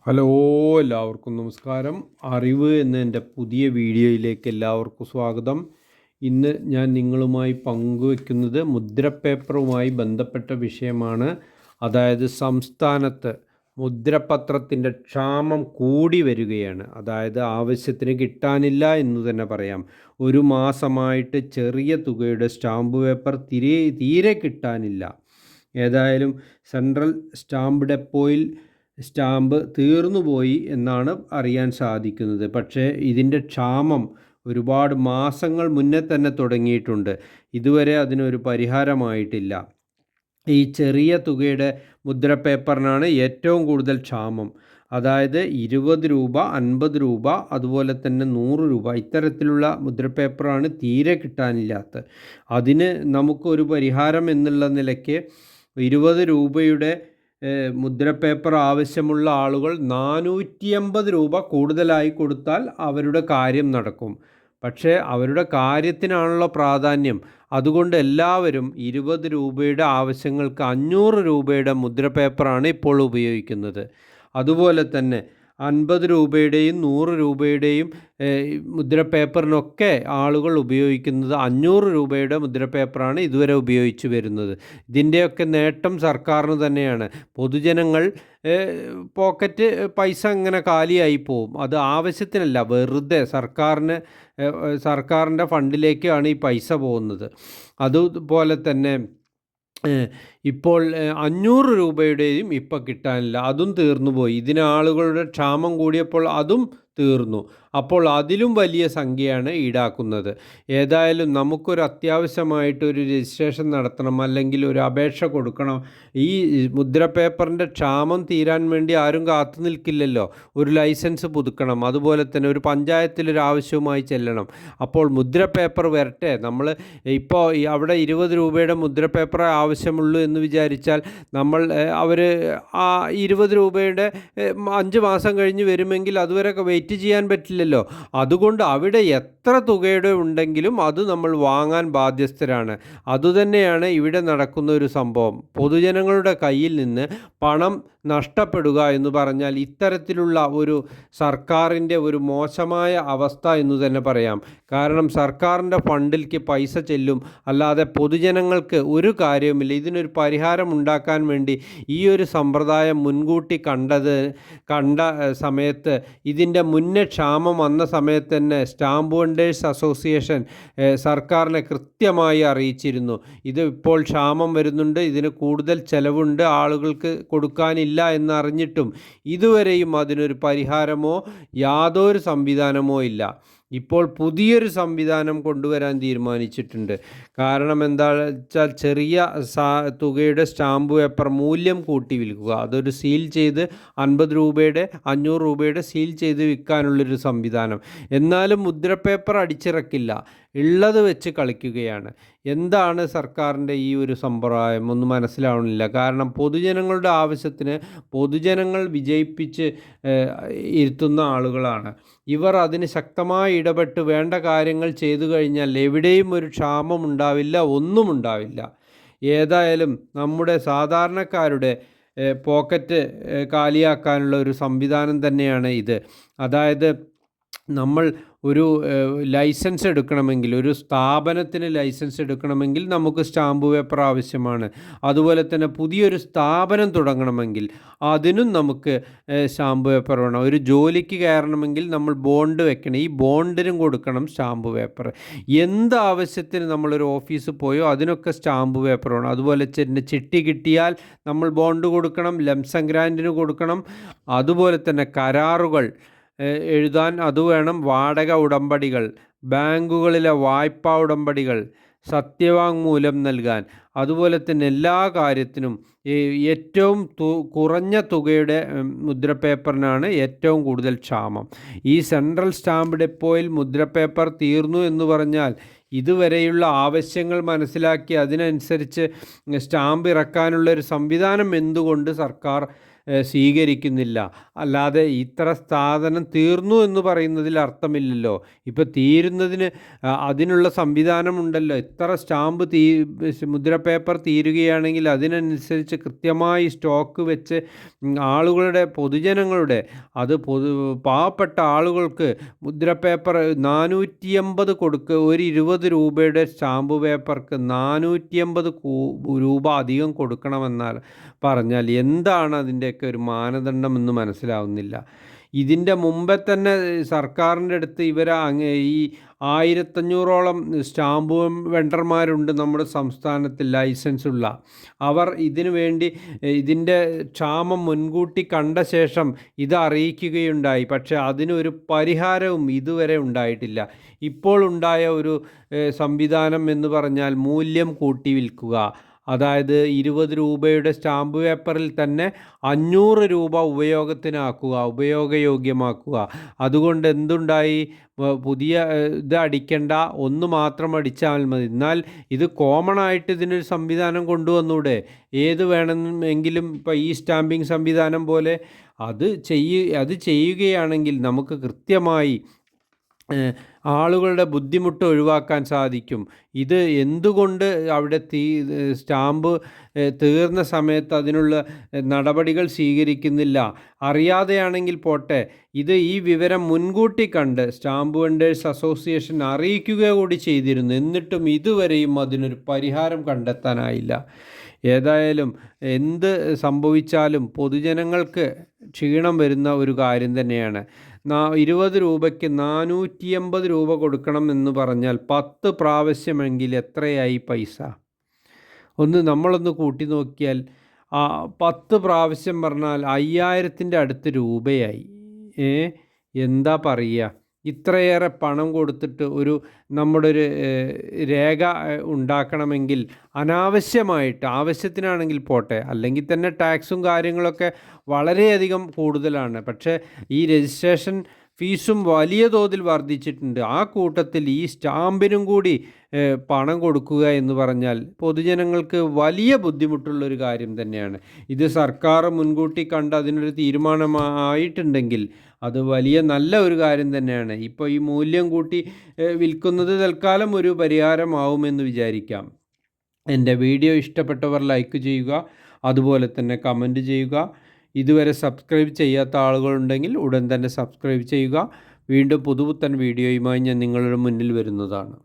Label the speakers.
Speaker 1: Hello, എല്ലാവർക്കും നമസ്കാരം. അറിവ് എന്ന എൻ്റെ പുതിയ വീഡിയോയിലേക്ക് എല്ലാവർക്കും സ്വാഗതം. ഇന്ന് ഞാൻ നിങ്ങളുമായി പങ്കുവയ്ക്കുന്നത് മുദ്രപ്പേപ്പറുമായി ബന്ധപ്പെട്ട വിഷയമാണ്. അതായത് സംസ്ഥാനത്ത് മുദ്രപത്രത്തിൻ്റെ ക്ഷാമം കൂടി വരികയാണ്. അതായത് ആവശ്യത്തിന് കിട്ടാനില്ല എന്ന് തന്നെ പറയാം. ഒരു മാസമായിട്ട് ചെറിയ തുകയുടെ സ്റ്റാമ്പ് പേപ്പർ തീരെ കിട്ടാനില്ല. ഏതായാലും സെൻട്രൽ സ്റ്റാമ്പ് ഡെപ്പോയിൽ സ്റ്റാമ്പ് തീർന്നുപോയി എന്നാണ് അറിയാൻ സാധിക്കുന്നത്. പക്ഷേ ഇതിൻ്റെ ക്ഷാമം ഒരുപാട് മാസങ്ങൾ മുന്നേ തന്നെ തുടങ്ങിയിട്ടുണ്ട്. ഇതുവരെ അതിനൊരു പരിഹാരമായിട്ടില്ല. ഈ ചെറിയ തുകയുടെ മുദ്രപ്പേപ്പറിനാണ് ഏറ്റവും കൂടുതൽ ക്ഷാമം. അതായത് 20 രൂപ, 50 രൂപ, അതുപോലെ തന്നെ 100 രൂപ ഇത്തരത്തിലുള്ള മുദ്രപ്പേപ്പറാണ് തീരെ കിട്ടാനില്ലാത്തത്. അതിന് നമുക്കൊരു പരിഹാരം എന്നുള്ള നിലയ്ക്ക് 20 രൂപയുടെ മുദ്രപ്പേപ്പർ ആവശ്യമുള്ള ആളുകൾ 450 രൂപ കൂടുതലായി കൊടുത്താൽ അവരുടെ കാര്യം നടക്കും. പക്ഷേ അവരുടെ കാര്യത്തിനാണല്ലോ പ്രാധാന്യം. അതുകൊണ്ട് എല്ലാവരും 20 രൂപയുടെ ആവശ്യങ്ങൾക്ക് 500 രൂപയുടെ മുദ്രപ്പേപ്പറാണ് ഇപ്പോൾ ഉപയോഗിക്കുന്നത്. അതുപോലെ തന്നെ 50 രൂപയുടെയും 100 രൂപയുടെയും മുദ്രപ്പേപ്പറിനൊക്കെ ആളുകൾ ഉപയോഗിക്കുന്നത് 500 രൂപയുടെ മുദ്രപ്പേപ്പറാണ് ഇതുവരെ ഉപയോഗിച്ചു വരുന്നത്. ഇതിൻ്റെയൊക്കെ നേട്ടം സർക്കാരിന് തന്നെയാണ്. പൊതുജനങ്ങൾ പോക്കറ്റ് പൈസ ഇങ്ങനെ കാലിയായി പോവും. അത് ആവശ്യത്തിനല്ല, വെറുതെ സർക്കാരിൻ്റെ ഫണ്ടിലേക്കാണ് ഈ പൈസ പോകുന്നത്. അതുപോലെ തന്നെ ഇപ്പോൾ 500 രൂപയുടെയും ഇപ്പം കിട്ടാനില്ല, അതും തീർന്നുപോയി. ഇതിന് ആളുകളുടെ ക്ഷാമം കൂടിയപ്പോൾ അതും തീർന്നു. അപ്പോൾ അതിലും വലിയ സംഖ്യയാണ് ഈടാക്കുന്നത്. ഏതായാലും നമുക്കൊരു അത്യാവശ്യമായിട്ടൊരു രജിസ്ട്രേഷൻ നടത്തണം, അല്ലെങ്കിൽ ഒരു അപേക്ഷ കൊടുക്കണം. ഈ മുദ്രപ്പേപ്പറിൻ്റെ ക്ഷാമം തീരാൻ വേണ്ടി ആരും കാത്തു നിൽക്കില്ലല്ലോ. ഒരു ലൈസൻസ് പുതുക്കണം, അതുപോലെ തന്നെ ഒരു പഞ്ചായത്തിലൊരു ആവശ്യവുമായി ചെല്ലണം. അപ്പോൾ മുദ്രപ്പേപ്പർ വരട്ടെ. നമ്മൾ ഇപ്പോൾ അവിടെ 20 രൂപയുടെ മുദ്രപ്പേപ്പർ ആവശ്യമുള്ളൂ എന്ന് വിചാരിച്ചാൽ അവർ ആ 20 രൂപയുടെ 5 മാസം കഴിഞ്ഞ് വരുമെങ്കിൽ അതുവരെ വെയിറ്റ് ചെയ്യാൻ പറ്റില്ലല്ലോ. അതുകൊണ്ട് അവിടെ എത്ര തുകയുടെ ഉണ്ടെങ്കിലും അത് നമ്മൾ വാങ്ങാൻ ബാധ്യസ്ഥരാണ്. അതുതന്നെയാണ് ഇവിടെ നടക്കുന്ന ഒരു സംഭവം. പൊതുജനങ്ങളുടെ കയ്യിൽ നിന്ന് പണം നഷ്ടപ്പെടുക എന്ന് പറഞ്ഞാൽ ഇത്തരത്തിലുള്ള ഒരു സർക്കാരിൻ്റെ ഒരു മോശമായ അവസ്ഥ എന്ന് തന്നെ പറയാം. കാരണം സർക്കാരിൻ്റെ ഫണ്ടിലേക്ക് പൈസ ചെല്ലും, അല്ലാതെ പൊതുജനങ്ങൾക്ക് ഒരു കാര്യവുമില്ല. ഇതിനൊരു പരിഹാരം ഉണ്ടാക്കാൻ വേണ്ടി ഈ ഒരു സമ്പ്രദായം മുൻകൂട്ടി കണ്ട സമയത്ത്, ഇതിൻ്റെ മുന്നേ ക്ഷാമം വന്ന സമയത്ത് തന്നെ സ്റ്റാമ്പ് വെണ്ടേഴ്സ് അസോസിയേഷൻ സർക്കാരിനെ കൃത്യമായി അറിയിച്ചിരുന്നു. ഇത് ഇപ്പോൾ ക്ഷാമം വരുന്നുണ്ട്, ഇതിന് കൂടുതൽ ചെലവുണ്ട്, ആളുകൾക്ക് കൊടുക്കാനില്ല എന്നറിഞ്ഞിട്ടും ഇതുവരെയും അതിനൊരു പരിഹാരമോ യാതൊരു സംവിധാനമോ ഇല്ല. ഇപ്പോൾ പുതിയൊരു സംവിധാനം കൊണ്ടുവരാൻ തീരുമാനിച്ചിട്ടുണ്ട്. കാരണം എന്താണെന്ന് വെച്ചാൽ ചെറിയ തുകയുടെ സ്റ്റാമ്പ് പേപ്പർ മൂല്യം കൂട്ടി വിൽക്കുക, അതൊരു സീൽ ചെയ്ത് 50 രൂപയുടെ 500 രൂപയുടെ സീൽ ചെയ്ത് വിൽക്കാനുള്ളൊരു സംവിധാനം. എന്നാലും മുദ്രപ്പേപ്പർ അടിച്ചിറക്കില്ല, ഉള്ളത് വെച്ച് കളിക്കുകയാണ്. എന്താണ് സർക്കാരിൻ്റെ ഈ ഒരു സമ്പ്രദായം ഒന്നും മനസ്സിലാവണില്ല. കാരണം പൊതുജനങ്ങളുടെ ആവശ്യത്തിന് പൊതുജനങ്ങൾ വിജയിപ്പിച്ച് ഇരുത്തുന്ന ആളുകളാണ് ഇവർ. അതിന് ശക്തമായി ഇടപെട്ട് വേണ്ട കാര്യങ്ങൾ ചെയ്തു കഴിഞ്ഞാൽ എവിടെയും ഒരു ക്ഷാമം ഉണ്ടാവില്ല, ഒന്നും ഉണ്ടാവില്ല. ഏതായാലും നമ്മുടെ സാധാരണക്കാരുടെ പോക്കറ്റ് കാലിയാക്കാനുള്ള ഒരു സംവിധാനം തന്നെയാണ് ഇത്. അതായത് നമ്മൾ ഒരു ലൈസൻസ് എടുക്കണമെങ്കിൽ, ഒരു സ്ഥാപനത്തിന് ലൈസൻസ് എടുക്കണമെങ്കിൽ നമുക്ക് സ്റ്റാമ്പ് പേപ്പർ ആവശ്യമാണ്. അതുപോലെ തന്നെ പുതിയൊരു സ്ഥാപനം തുടങ്ങണമെങ്കിൽ അതിനും നമുക്ക് സ്റ്റാമ്പ് പേപ്പർ വേണം. ഒരു ജോലിക്ക് കയറണമെങ്കിൽ നമ്മൾ ബോണ്ട് വെക്കണം, ഈ ബോണ്ടിനും കൊടുക്കണം സ്റ്റാമ്പ് പേപ്പർ. എന്താവശ്യത്തിന് നമ്മളൊരു ഓഫീസിൽ പോയോ അതിനൊക്കെ സ്റ്റാമ്പ് പേപ്പർ വേണം. അതുപോലെ ചിട്ടി കിട്ടിയാൽ നമ്മൾ ബോണ്ട് കൊടുക്കണം, ലംസം ഗ്രാൻറ്റിന് കൊടുക്കണം. അതുപോലെ തന്നെ കരാറുകൾ എഴുതാൻ അത് വേണം, വാടക ഉടമ്പടികൾ, ബാങ്കുകളിലെ വായ്പാ ഉടമ്പടികൾ, സത്യവാങ്മൂലം നൽകാൻ, അതുപോലെ തന്നെ എല്ലാ കാര്യത്തിനും ഏറ്റവും കുറഞ്ഞ തുകയുടെ മുദ്രപ്പേപ്പറിനാണ് ഏറ്റവും കൂടുതൽ ക്ഷാമം. ഈ സെൻട്രൽ സ്റ്റാമ്പ് ഡെപ്പോയിൽ മുദ്രപ്പേപ്പർ തീർന്നു എന്ന് പറഞ്ഞാൽ ഇതുവരെയുള്ള ആവശ്യങ്ങൾ മനസ്സിലാക്കി അതിനനുസരിച്ച് സ്റ്റാമ്പ് ഇറക്കാനുള്ളൊരു സംവിധാനം എന്തുകൊണ്ട് സർക്കാർ സ്വീകരിക്കുന്നില്ല. അല്ലാതെ ഇത്ര സാധനം തീർന്നു എന്ന് പറയുന്നതിൽ അർത്ഥമില്ലല്ലോ. ഇപ്പോൾ തീരുന്നതിന് അതിനുള്ള സംവിധാനമുണ്ടല്ലോ. ഇത്ര സ്റ്റാമ്പ് മുദ്രപേപ്പർ തീരുകയാണെങ്കിൽ അതിനനുസരിച്ച് കൃത്യമായി സ്റ്റോക്ക് വെച്ച് പൊതുജനങ്ങളുടെ അത് പാവപ്പെട്ട ആളുകൾക്ക് മുദ്രപേപ്പർ 450 ഒരു 20 രൂപയുടെ സ്റ്റാമ്പ് പേപ്പർക്ക് 450 രൂപ അധികം കൊടുക്കണമെന്നാൽ പറഞ്ഞാൽ എന്താണ് അതിൻ്റെയൊക്കെ ഒരു മാനദണ്ഡം എന്ന് മനസ്സിലാവുന്നില്ല. ഇതിൻ്റെ മുമ്പേ തന്നെ സർക്കാരിൻ്റെ അടുത്ത് ഈ 1500ഓളം സ്റ്റാമ്പ് വെണ്ടർമാരുണ്ട് നമ്മുടെ സംസ്ഥാനത്തിൽ ലൈസൻസുള്ള. അവർ ഇതിനു വേണ്ടി ഇതിൻ്റെ ക്ഷാമം മുൻകൂട്ടി കണ്ട ശേഷം ഇത് അറിയിക്കുകയുണ്ടായി. പക്ഷേ അതിനൊരു പരിഹാരവും ഇതുവരെ ഉണ്ടായിട്ടില്ല. ഇപ്പോൾ ഉണ്ടായ ഒരു സംവിധാനം എന്ന് പറഞ്ഞാൽ മൂല്യം കൂട്ടി വിൽക്കുക. അതായത് 20 രൂപയുടെ സ്റ്റാമ്പ് പേപ്പറിൽ തന്നെ 500 രൂപ ഉപയോഗയോഗ്യമാക്കുക. അതുകൊണ്ട് എന്തുണ്ടായി? പുതിയ ഇത് അടിക്കേണ്ട, ഒന്ന് മാത്രം അടിച്ചാൽ മതി. എന്നാൽ ഇത് കോമൺ ആയിട്ട് ഇതിനൊരു സംവിധാനം കൊണ്ടുവന്നൂടെ? ഏത് വേണമെങ്കിലും ഇപ്പോൾ ഈ സ്റ്റാമ്പിംഗ് സംവിധാനം പോലെ അത് ചെയ്യുകയാണെങ്കിൽ നമുക്ക് കൃത്യമായി ആളുകളുടെ ബുദ്ധിമുട്ട് ഒഴിവാക്കാൻ സാധിക്കും. ഇത് എന്തുകൊണ്ട് അവിടെ സ്റ്റാമ്പ് തീർന്ന സമയത്ത് അതിനുള്ള നടപടികൾ സ്വീകരിക്കുന്നില്ല? അറിയാതെയാണെങ്കിൽ പോട്ടെ, ഈ വിവരം മുൻകൂട്ടി കണ്ട് സ്റ്റാമ്പ് വെണ്ടേഴ്സ് അസോസിയേഷൻ അറിയിക്കുക കൂടി ചെയ്തിരുന്നു. എന്നിട്ടും ഇതുവരെയും അതിനൊരു പരിഹാരം കണ്ടെത്താനായില്ല. ഏതായാലും എന്ത് സംഭവിച്ചാലും പൊതുജനങ്ങൾക്ക് ക്ഷീണം വരുന്ന ഒരു കാര്യം തന്നെയാണ്. 20 രൂപയ്ക്ക് 450 രൂപ കൊടുക്കണം എന്ന് പറഞ്ഞാൽ 10 പ്രാവശ്യമെങ്കിൽ എത്രയായി പൈസ? നമ്മളൊന്ന് കൂട്ടി നോക്കിയാൽ 10 പ്രാവശ്യം പറഞ്ഞാൽ 5000ൻ്റെ അടുത്ത് രൂപയായി. എന്താ പറയുക? ഇത്രയേറെ പണം കൊടുത്തിട്ട് നമ്മുടെ ഒരു രേഖ ഉണ്ടാക്കണമെങ്കിൽ ആവശ്യത്തിനാണെങ്കിൽ പോട്ടെ, അല്ലെങ്കിൽ തന്നെ ടാക്സും കാര്യങ്ങളൊക്കെ വളരെയധികം കൂടുതലാണ്. പക്ഷേ ഈ രജിസ്ട്രേഷൻ ഫീസും വലിയ തോതിൽ വർദ്ധിച്ചിട്ടുണ്ട്. ആ കൂട്ടത്തിൽ ഈ സ്റ്റാമ്പിനും കൂടി പണം കൊടുക്കുക എന്ന് പറഞ്ഞാൽ പൊതുജനങ്ങൾക്ക് വലിയ ബുദ്ധിമുട്ടുള്ളൊരു കാര്യം തന്നെയാണ്. ഇത് സർക്കാർ മുൻകൂട്ടി കണ്ട് അതിനൊരു തീരുമാനമായിട്ടുണ്ടെങ്കിൽ അത് വലിയ നല്ല ഒരു കാര്യം തന്നെയാണ്. ഇപ്പോൾ ഈ മൂല്യം കൂട്ടി വിൽക്കുന്നത് തൽക്കാലം ഒരു പരിഹാരമാവുമെന്ന് വിചാരിക്കാം. എൻ്റെ വീഡിയോ ഇഷ്ടപ്പെട്ടവർ ലൈക്ക് ചെയ്യുക, അതുപോലെ തന്നെ കമൻറ്റ് ചെയ്യുക. ഇതുവരെ സബ്സ്ക്രൈബ് ചെയ്യാത്ത ആളുകളുണ്ടെങ്കിൽ ഉടൻ തന്നെ സബ്സ്ക്രൈബ് ചെയ്യുക. വീണ്ടും പുതുപുത്തൻ വീഡിയോയുമായി ഞാൻ നിങ്ങളുടെ മുന്നിൽ വരുന്നതാണ്.